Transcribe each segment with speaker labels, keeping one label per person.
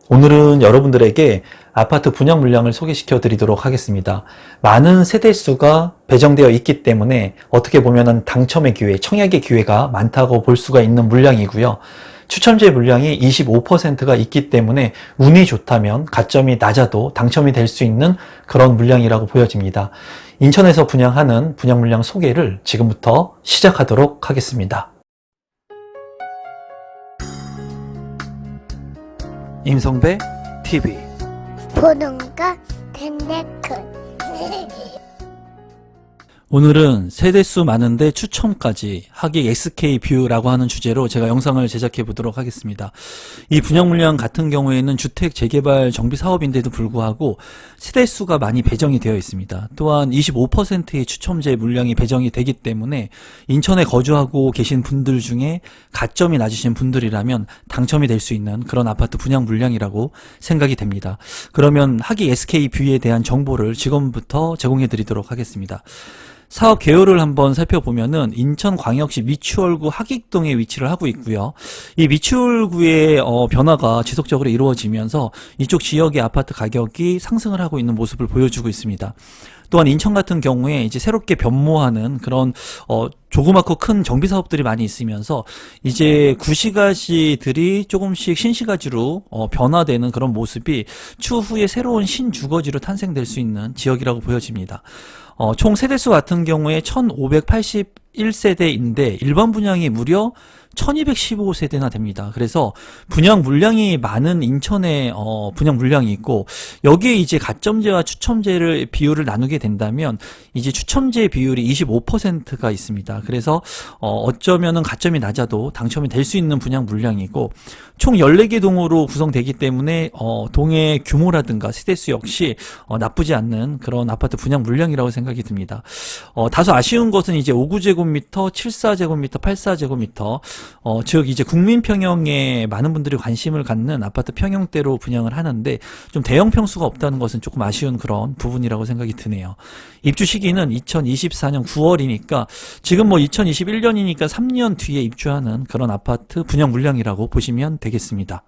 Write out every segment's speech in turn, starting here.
Speaker 1: 오늘은 여러분들에게 아파트 분양 물량을 소개시켜 드리도록 하겠습니다. 많은 세대수가 배정되어 있기 때문에 어떻게 보면 당첨의 기회, 청약의 기회가 많다고 볼 수가 있는 물량이고요. 추첨제 물량이 25%가 있기 때문에 운이 좋다면 가점이 낮아도 당첨이 될 수 있는 그런 물량이라고 보여집니다. 인천에서 분양하는 분양 물량 소개를 지금부터 시작하도록 하겠습니다. 임성배 TV
Speaker 2: 보는 거 텐데크.
Speaker 1: 오늘은 세대수 많은데 추첨까지 하객 SK 뷰라고 하는 주제로 제가 영상을 제작해 보도록 하겠습니다. 이 분양 물량 같은 경우에는 주택 재개발 정비 사업인데도 불구하고 세대수가 많이 배정이 되어 있습니다. 또한 25%의 추첨제 물량이 배정이 되기 때문에 인천에 거주하고 계신 분들 중에 가점이 낮으신 분들이라면 당첨이 될 수 있는 그런 아파트 분양 물량이라고 생각이 됩니다. 그러면 하객 SK 뷰에 대한 정보를 지금부터 제공해 드리도록 하겠습니다. 사업 개요를 한번 살펴보면은 인천광역시 미추홀구 하객동에 위치를 하고 있고요. 이 미추홀구의 변화가 지속적으로 이루어지면서 이쪽 지역의 아파트 가격이 상승을 하고 있는 모습을 보여주고 있습니다. 또한 인천 같은 경우에 이제 새롭게 변모하는 그런 조그맣고 큰 정비 사업들이 많이 있으면서 이제 구시가지들이 조금씩 신시가지로 변화되는 그런 모습이 추후에 새로운 신주거지로 탄생될 수 있는 지역이라고 보여집니다. 총 세대수 같은 경우에 1581세대인데 일반 분양이 무려 1215세대나 됩니다. 그래서 분양 물량이 많은 인천에 분양 물량이 있고 여기에 이제 가점제와 추첨제를 비율을 나누게 된다면 이제 추첨제 비율이 25%가 있습니다. 그래서 어쩌면은 가점이 낮아도 당첨이 될 수 있는 분양 물량이고 총 14개 동으로 구성되기 때문에 동의 규모라든가 세대수 역시 나쁘지 않는 그런 아파트 분양 물량이라고 생각이 듭니다. 다소 아쉬운 것은 이제 59제곱미터, 74제곱미터, 84제곱미터 즉 이제 국민 평형에 많은 분들이 관심을 갖는 아파트 평형대로 분양을 하는데 좀 대형 평수가 없다는 것은 조금 아쉬운 그런 부분이라고 생각이 드네요. 입주 시기는 2024년 9월이니까 지금 뭐 2021년이니까 3년 뒤에 입주하는 그런 아파트 분양 물량이라고 보시면 되겠습니다.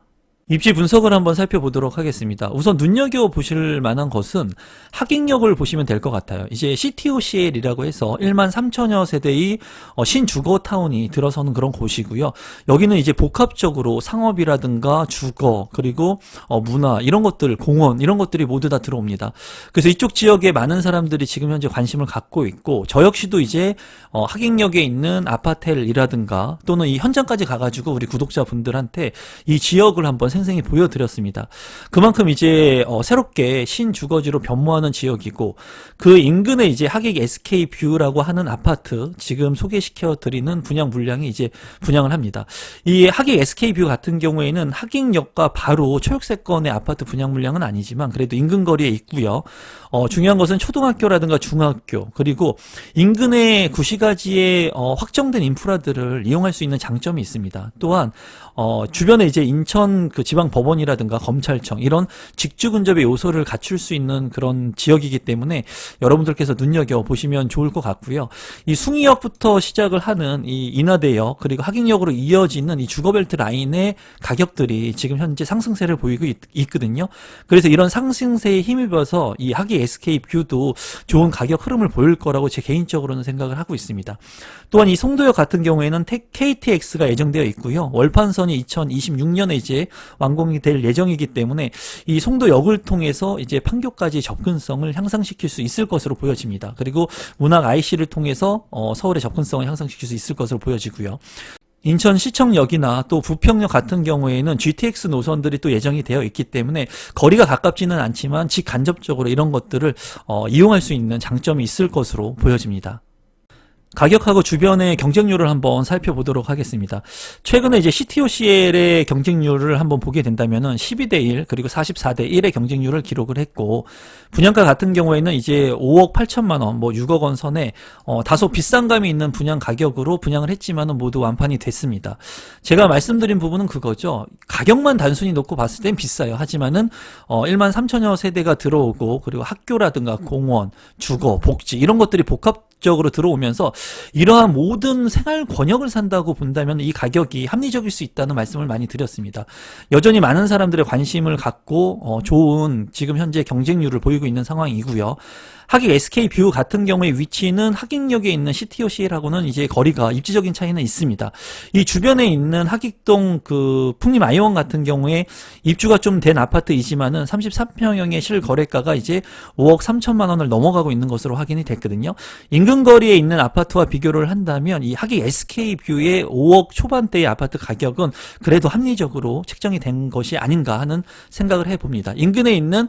Speaker 1: 입지 분석을 한번 살펴보도록 하겠습니다. 우선 눈여겨보실 만한 것은 하객역을 보시면 될 것 같아요. 이제 CTOCL이라고 해서 1만 3천여 세대의 신주거타운이 들어서는 그런 곳이고요. 여기는 이제 복합적으로 상업이라든가 주거 그리고 문화 이런 것들, 공원 이런 것들이 모두 다 들어옵니다. 그래서 이쪽 지역에 많은 사람들이 지금 현재 관심을 갖고 있고 저 역시도 이제 하객역에 있는 아파텔이라든가 또는 이 현장까지 가가지고 우리 구독자분들한테 이 지역을 한번 생생히 보여드렸습니다. 그만큼 이제 새롭게 신주거지로 변모하는 지역이고 그 인근에 이제 하객 SK 뷰라고 하는 아파트 지금 소개시켜 드리는 분양 물량이 이제 분양을 합니다. 이 하객 SK 뷰 같은 경우에는 하객역과 바로 초역세권의 아파트 분양 물량은 아니지만 그래도 인근 거리에 있고요. 중요한 것은 초등학교라든가 중학교 그리고 인근의 구시가지의 확정된 인프라들을 이용할 수 있는 장점이 있습니다. 또한 주변에 이제 인천 그 지방 법원이라든가 검찰청 이런 직주 근접의 요소를 갖출 수 있는 그런 지역이기 때문에 여러분들께서 눈여겨 보시면 좋을 것 같고요. 이 숭이역부터 시작을 하는 이 인하대역 그리고 하객역으로 이어지는 이 주거벨트 라인의 가격들이 지금 현재 상승세를 보이고 있거든요. 그래서 이런 상승세에 힘입어서 이 하객 SK 뷰도 좋은 가격 흐름을 보일 거라고 제 개인적으로는 생각을 하고 있습니다. 또한 이 송도역 같은 경우에는 KTX가 예정되어 있고요. 월판선이 2026년에 이제 완공이 될 예정이기 때문에 이 송도역을 통해서 이제 판교까지 접근성을 향상시킬 수 있을 것으로 보여집니다. 그리고 문학 IC를 통해서 서울의 접근성을 향상시킬 수 있을 것으로 보여지고요. 인천시청역이나 또 부평역 같은 경우에는 GTX 노선들이 또 예정이 되어 있기 때문에 거리가 가깝지는 않지만 직간접적으로 이런 것들을 이용할 수 있는 장점이 있을 것으로 보여집니다. 가격하고 주변의 경쟁률을 한번 살펴보도록 하겠습니다. 최근에 이제 CTOCL의 경쟁률을 한번 보게 된다면은 12대1 그리고 44대 1의 경쟁률을 기록을 했고 분양가 같은 경우에는 이제 5억 8천만 원, 뭐 6억 원 선에 다소 비싼 감이 있는 분양 가격으로 분양을 했지만은 모두 완판이 됐습니다. 제가 말씀드린 부분은 그거죠. 가격만 단순히 놓고 봤을 땐 비싸요. 하지만은 1만 3천여 세대가 들어오고 그리고 학교라든가 공원, 주거, 복지 이런 것들이 복합 적극적으로 들어오면서 이러한 모든 생활 권역을 산다고 본다면 이 가격이 합리적일 수 있다는 말씀을 많이 드렸습니다. 여전히 많은 사람들의 관심을 갖고 좋은 지금 현재 경쟁률을 보이고 있는 상황이고요. 하객 SK뷰 같은 경우의 위치는 하객역에 있는 CTOCL하고는 이제 거리가 입지적인 차이는 있습니다. 이 주변에 있는 하객동 그 풍림 아이원 같은 경우에 입주가 좀 된 아파트이지만은 33평형의 실거래가가 이제 5억 3천만 원을 넘어가고 있는 것으로 확인이 됐거든요. 인근 거리에 있는 아파트와 비교를 한다면 이 하객 SK뷰의 5억 초반대의 아파트 가격은 그래도 합리적으로 책정이 된 것이 아닌가 하는 생각을 해봅니다. 인근에 있는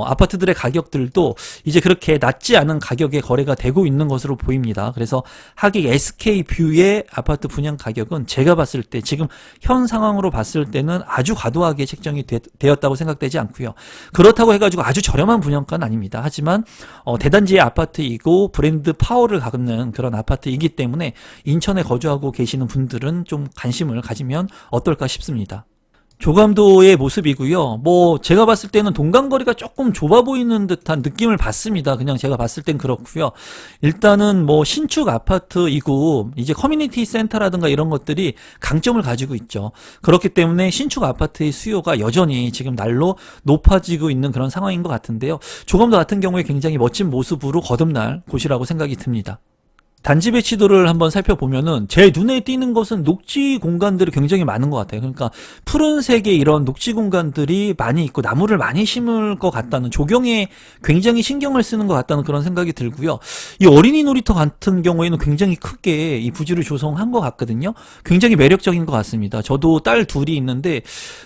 Speaker 1: 아파트들의 가격들도 이제 그렇게 낮지 않은 가격에 거래가 되고 있는 것으로 보입니다. 그래서 하객 SK뷰의 아파트 분양 가격은 제가 봤을 때 지금 현 상황으로 봤을 때는 아주 과도하게 책정이 되었다고 생각되지 않고요. 그렇다고 해가지고 아주 저렴한 분양가는 아닙니다. 하지만 대단지의 아파트이고 브랜드 파워를 갖는 그런 아파트이기 때문에 인천에 거주하고 계시는 분들은 좀 관심을 가지면 어떨까 싶습니다. 조감도의 모습이고요. 뭐 제가 봤을 때는 동간거리가 조금 좁아 보이는 듯한 느낌을 받습니다. 그냥 제가 봤을 땐 그렇고요. 일단은 뭐 신축 아파트이고 이제 커뮤니티 센터라든가 이런 것들이 강점을 가지고 있죠. 그렇기 때문에 신축 아파트의 수요가 여전히 지금 날로 높아지고 있는 그런 상황인 것 같은데요. 조감도 같은 경우에 굉장히 멋진 모습으로 거듭날 곳이라고 생각이 듭니다. 단지 배치도를 한번 살펴보면은 제 눈에 띄는 것은 녹지 공간들이 굉장히 많은 것 같아요. 그러니까 푸른색의 이런 녹지 공간들이 많이 있고 나무를 많이 심을 것 같다는, 조경에 굉장히 신경을 쓰는 것 같다는 그런 생각이 들고요. 이 어린이 놀이터 같은 경우에는 굉장히 크게 이 부지를 조성한 것 같거든요. 굉장히 매력적인 것 같습니다. 저도 딸 둘이 있는데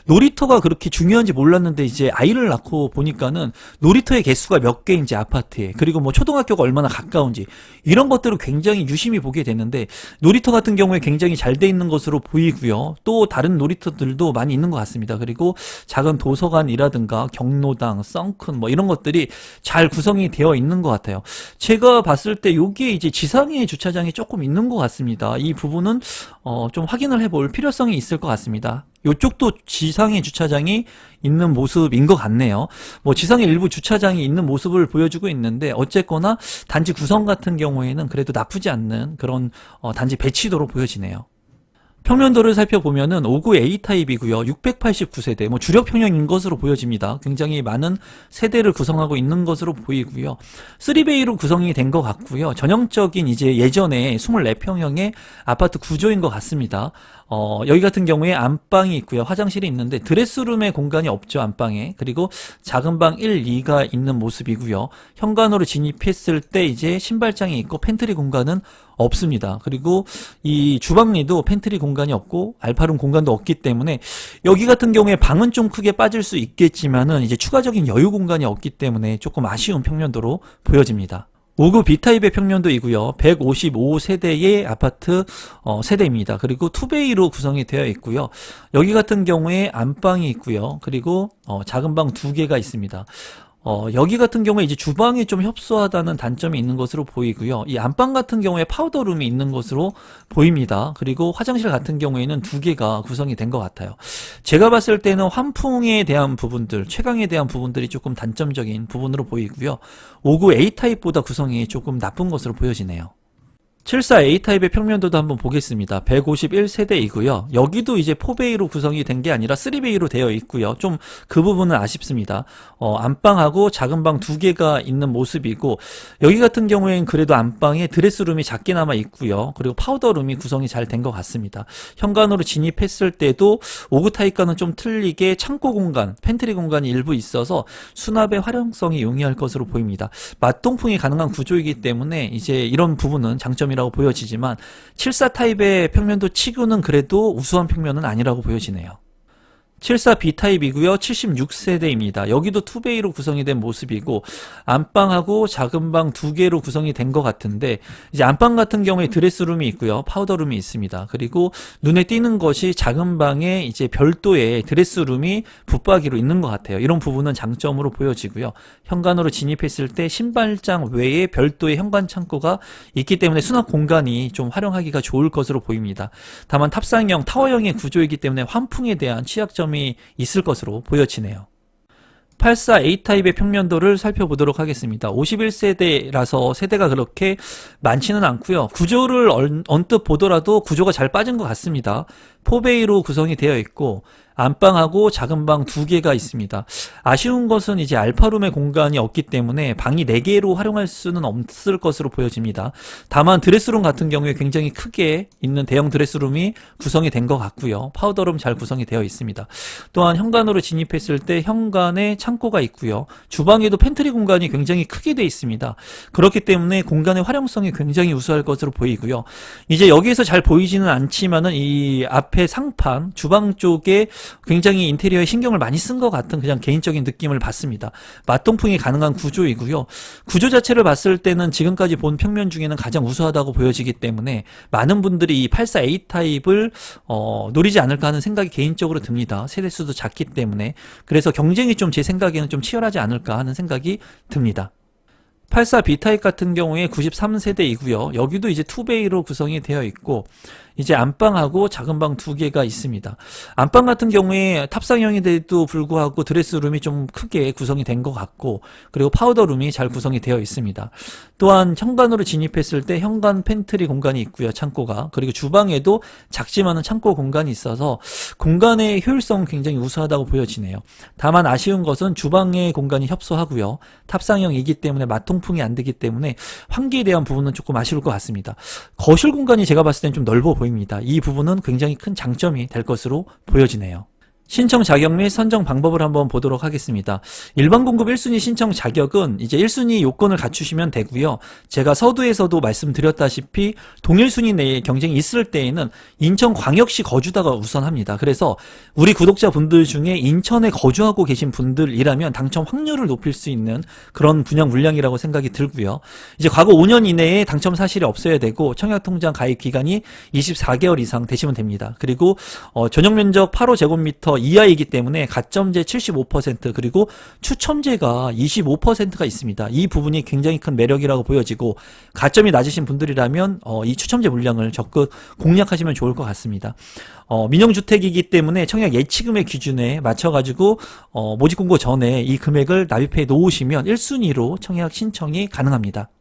Speaker 1: 놀이터가 그렇게 중요한지 몰랐는데 이제 아이를 낳고 보니까는 놀이터의 개수가 몇 개인지 아파트에, 그리고 뭐 초등학교가 얼마나 가까운지 이런 것들을 굉장히 유심히 보게 되는데 놀이터 같은 경우에 굉장히 잘 돼 있는 것으로 보이고요. 또 다른 놀이터들도 많이 있는 것 같습니다. 그리고 작은 도서관이라든가 경로당, 썬큰 뭐 이런 것들이 잘 구성이 되어 있는 것 같아요. 제가 봤을 때 여기에 이제 지상의 주차장이 조금 있는 것 같습니다. 이 부분은 좀 확인을 해볼 필요성이 있을 것 같습니다. 이쪽도 지상의 주차장이 있는 모습인 것 같네요. 뭐 지상에 일부 주차장이 있는 모습을 보여주고 있는데 어쨌거나 단지 구성 같은 경우에는 그래도 나쁘지 않는 그런 단지 배치도로 보여지네요. 평면도를 살펴보면은 59 A타입이고요. 689세대, 뭐 주력 평형인 것으로 보여집니다. 굉장히 많은 세대를 구성하고 있는 것으로 보이고요. 3베이로 구성이 된 것 같고요. 전형적인 이제 예전에 24평형의 아파트 구조인 것 같습니다. 여기 같은 경우에 안방이 있고요. 화장실이 있는데 드레스룸의 공간이 없죠, 안방에. 그리고 작은 방 1, 2가 있는 모습이고요. 현관으로 진입했을 때 이제 신발장이 있고 팬트리 공간은 없습니다. 그리고 이 주방리도 팬트리 공간이 없고 알파룸 공간도 없기 때문에 여기 같은 경우에 방은 좀 크게 빠질 수 있겠지만은 이제 추가적인 여유 공간이 없기 때문에 조금 아쉬운 평면도로 보여집니다. 59 B타입의 평면도이고요. 155세대의 아파트 세대입니다. 그리고 투베이로 구성이 되어 있고요. 여기 같은 경우에 안방이 있고요. 그리고 작은 방 2개가 있습니다. 여기 같은 경우에 이제 주방이 좀 협소하다는 단점이 있는 것으로 보이고요. 이 안방 같은 경우에 파우더룸이 있는 것으로 보입니다. 그리고 화장실 같은 경우에는 2개가 구성이 된 것 같아요. 제가 봤을 때는 환풍에 대한 부분들, 채광에 대한 부분들이 조금 단점적인 부분으로 보이고요. 59 A타입보다 구성이 조금 나쁜 것으로 보여지네요. 74 A타입의 평면도도 한번 보겠습니다. 151세대이고요. 여기도 이제 4베이로 구성이 된 게 아니라 3베이로 되어 있고요. 좀 그 부분은 아쉽습니다. 안방하고 작은 방 2개가 있는 모습이고 여기 같은 경우에는 그래도 안방에 드레스룸이 작게나마 있고요. 그리고 파우더룸이 구성이 잘 된 것 같습니다. 현관으로 진입했을 때도 59 타입과는 좀 틀리게 창고 공간, 팬트리 공간이 일부 있어서 수납의 활용성이 용이할 것으로 보입니다. 맞동풍이 가능한 구조이기 때문에 이제 이런 부분은 장점이라고 보여지지만 74 타입의 평면도 치고는 그래도 우수한 평면은 아니라고 보여지네요. 74 B타입이고요. 76세대입니다. 여기도 투베이로 구성이 된 모습이고 안방하고 작은 방 2개로 구성이 된 것 같은데 이제 안방 같은 경우에 드레스룸이 있고요. 파우더룸이 있습니다. 그리고 눈에 띄는 것이 작은 방에 이제 별도의 드레스룸이 붙박이로 있는 것 같아요. 이런 부분은 장점으로 보여지고요. 현관으로 진입했을 때 신발장 외에 별도의 현관 창고가 있기 때문에 수납 공간이 좀 활용하기가 좋을 것으로 보입니다. 다만 탑상형, 타워형의 구조이기 때문에 환풍에 대한 취약점 이 있을 것으로 보여지네요. 84A 타입의 평면도를 살펴보도록 하겠습니다. 51세대라서 세대가 그렇게 많지는 않고요. 구조를 언뜻 보더라도 구조가 잘 빠진 것 같습니다. 4베이로 구성이 되어 있고 안방하고 작은 방 2개가 있습니다. 아쉬운 것은 이제 알파룸의 공간이 없기 때문에 방이 4개로 활용할 수는 없을 것으로 보여집니다. 다만 드레스룸 같은 경우에 굉장히 크게 있는 대형 드레스룸이 구성이 된 것 같고요. 파우더룸 잘 구성이 되어 있습니다. 또한 현관으로 진입했을 때 현관에 창고가 있고요. 주방에도 팬트리 공간이 굉장히 크게 되어 있습니다. 그렇기 때문에 공간의 활용성이 굉장히 우수할 것으로 보이고요. 이제 여기에서 잘 보이지는 않지만은 이 앞에 상판, 주방 쪽에 굉장히 인테리어에 신경을 많이 쓴 것 같은 그냥 개인적인 느낌을 받습니다. 맞동풍이 가능한 구조이고요. 구조 자체를 봤을 때는 지금까지 본 평면 중에는 가장 우수하다고 보여지기 때문에 많은 분들이 이 84A 타입을 노리지 않을까 하는 생각이 개인적으로 듭니다. 세대수도 작기 때문에. 그래서 경쟁이 좀 제 생각에는 좀 치열하지 않을까 하는 생각이 듭니다. 84B 타입 같은 경우에 93세대이고요. 여기도 이제 2베이로 구성이 되어 있고 이제 안방하고 작은 방 2개가 있습니다. 안방 같은 경우에 탑상형인데도 불구하고 드레스룸이 좀 크게 구성이 된 것 같고 그리고 파우더룸이 잘 구성이 되어 있습니다. 또한 현관으로 진입했을 때 현관 팬트리 공간이 있고요. 창고가. 그리고 주방에도 작지만은 창고 공간이 있어서 공간의 효율성은 굉장히 우수하다고 보여지네요. 다만 아쉬운 것은 주방의 공간이 협소하고요. 탑상형이기 때문에 맞통풍이 안 되기 때문에 환기에 대한 부분은 조금 아쉬울 것 같습니다. 거실 공간이 제가 봤을 땐 좀 넓어 보입니다. 이 부분은 굉장히 큰 장점이 될 것으로 보여지네요. 신청 자격 및 선정 방법을 한번 보도록 하겠습니다. 일반 공급 1순위 신청 자격은 이제 1순위 요건을 갖추시면 되고요. 제가 서두에서도 말씀드렸다시피 동일 순위 내에 경쟁이 있을 때에는 인천광역시 거주다가 우선합니다. 그래서 우리 구독자분들 중에 인천에 거주하고 계신 분들이라면 당첨 확률을 높일 수 있는 그런 분양 물량이라고 생각이 들고요. 이제 과거 5년 이내에 당첨 사실이 없어야 되고 청약통장 가입 기간이 24개월 이상 되시면 됩니다. 그리고 전용 면적 8호제곱미터 이하이기 때문에 가점제 75% 그리고 추첨제가 25%가 있습니다. 이 부분이 굉장히 큰 매력이라고 보여지고 가점이 낮으신 분들이라면 이 추첨제 물량을 적극 공략하시면 좋을 것 같습니다. 민영주택이기 때문에 청약 예치금의 기준에 맞춰가지고 모집 공고 전에 이 금액을 납입해 놓으시면 1순위로 청약 신청이 가능합니다.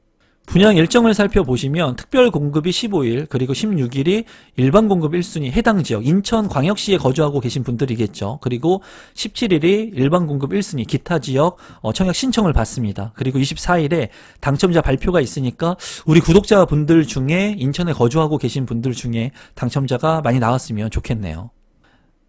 Speaker 1: 분양 일정을 살펴보시면 특별 공급이 15일 그리고 16일이 일반 공급 1순위 해당 지역 인천광역시에 거주하고 계신 분들이겠죠. 그리고 17일이 일반 공급 1순위 기타 지역 청약 신청을 받습니다. 그리고 24일에 당첨자 발표가 있으니까 우리 구독자분들 중에 인천에 거주하고 계신 분들 중에 당첨자가 많이 나왔으면 좋겠네요.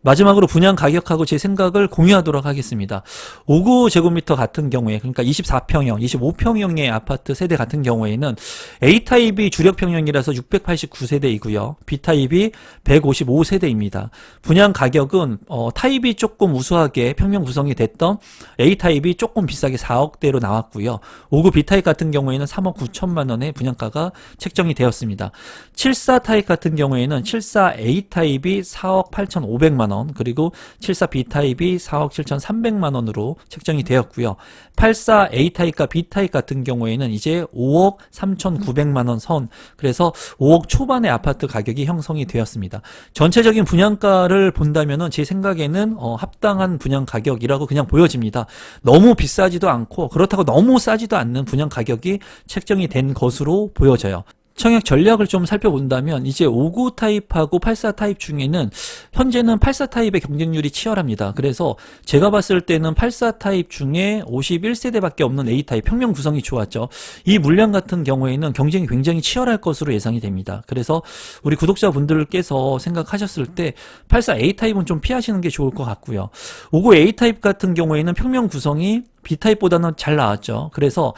Speaker 1: 마지막으로 분양 가격하고 제 생각을 공유하도록 하겠습니다. 59제곱미터 같은 경우에 그러니까 24평형, 25평형의 아파트 세대 같은 경우에는 A타입이 주력평형이라서 689세대이고요. B타입이 155세대입니다. 분양 가격은 타입이 조금 우수하게 평면 구성이 됐던 A타입이 조금 비싸게 4억대로 나왔고요. 59 B타입 같은 경우에는 3억 9천만 원의 분양가가 책정이 되었습니다. 74 타입 같은 경우에는 74 A타입이 4억 8,500만 원 그리고 74 B타입이 4억 7,300만 원으로 책정이 되었고요. 84 A타입과 B타입 같은 경우에는 이제 5억 3,900만 원 선 그래서 5억 초반의 아파트 가격이 형성이 되었습니다. 전체적인 분양가를 본다면은 제 생각에는 합당한 분양 가격이라고 그냥 보여집니다. 너무 비싸지도 않고 그렇다고 너무 싸지도 않는 분양 가격이 책정이 된 것으로 보여져요. 청약 전략을 좀 살펴본다면 이제 59 타입하고 84 타입 중에는 현재는 84 타입의 경쟁률이 치열합니다. 그래서 제가 봤을 때는 84 타입 중에 51세대밖에 없는 A 타입 평면 구성이 좋았죠. 이 물량 같은 경우에는 경쟁이 굉장히 치열할 것으로 예상이 됩니다. 그래서 우리 구독자분들께서 생각하셨을 때 84 A 타입은 좀 피하시는 게 좋을 것 같고요. 59 A 타입 같은 경우에는 평면 구성이 B타입보다는 잘 나왔죠. 그래서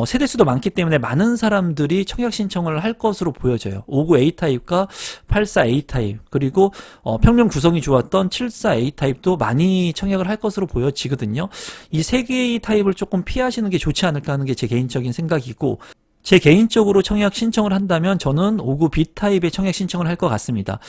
Speaker 1: 세대수도 많기 때문에 많은 사람들이 청약 신청을 할 것으로 보여져요. 59 A타입과 84 A타입 그리고 평면 구성이 좋았던 74 A타입도 많이 청약을 할 것으로 보여지거든요. 이 세 개의 타입을 조금 피하시는 게 좋지 않을까 하는 게 제 개인적인 생각이고 제 개인적으로 청약 신청을 한다면 저는 5구 B타입의 청약 신청을 할 것 같습니다.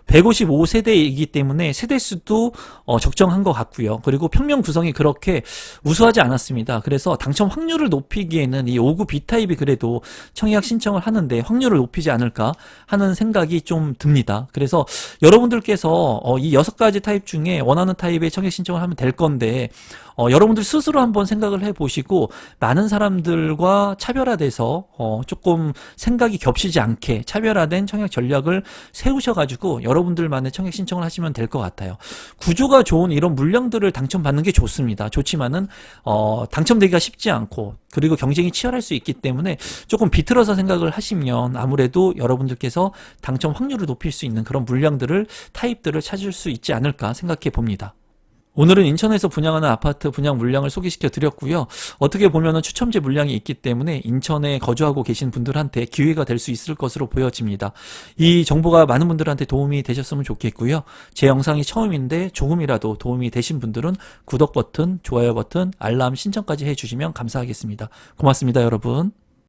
Speaker 1: 155세대이기 때문에 세대수도 적정한 것 같고요. 그리고 평면 구성이 그렇게 우수하지 않았습니다. 그래서 당첨 확률을 높이기에는 이 5구 B타입이 그래도 청약 신청을 하는데 확률을 높이지 않을까 하는 생각이 좀 듭니다. 그래서 여러분들께서 이 6가지 타입 중에 원하는 타입의 청약 신청을 하면 될 건데 여러분들 스스로 한번 생각을 해보시고 많은 사람들과 차별화돼서 조금 생각이 겹치지 않게 차별화된 청약 전략을 세우셔가지고 여러분들만의 청약 신청을 하시면 될 것 같아요. 구조가 좋은 이런 물량들을 당첨받는 게 좋습니다. 좋지만은 당첨되기가 쉽지 않고 그리고 경쟁이 치열할 수 있기 때문에 조금 비틀어서 생각을 하시면 아무래도 여러분들께서 당첨 확률을 높일 수 있는 그런 물량들을 타입들을 찾을 수 있지 않을까 생각해 봅니다. 오늘은 인천에서 분양하는 아파트 분양 물량을 소개시켜 드렸고요. 어떻게 보면 추첨제 물량이 있기 때문에 인천에 거주하고 계신 분들한테 기회가 될 수 있을 것으로 보여집니다. 이 정보가 많은 분들한테 도움이 되셨으면 좋겠고요. 제 영상이 처음인데 조금이라도 도움이 되신 분들은 구독 버튼, 좋아요 버튼, 알람 신청까지 해주시면 감사하겠습니다. 고맙습니다, 여러분.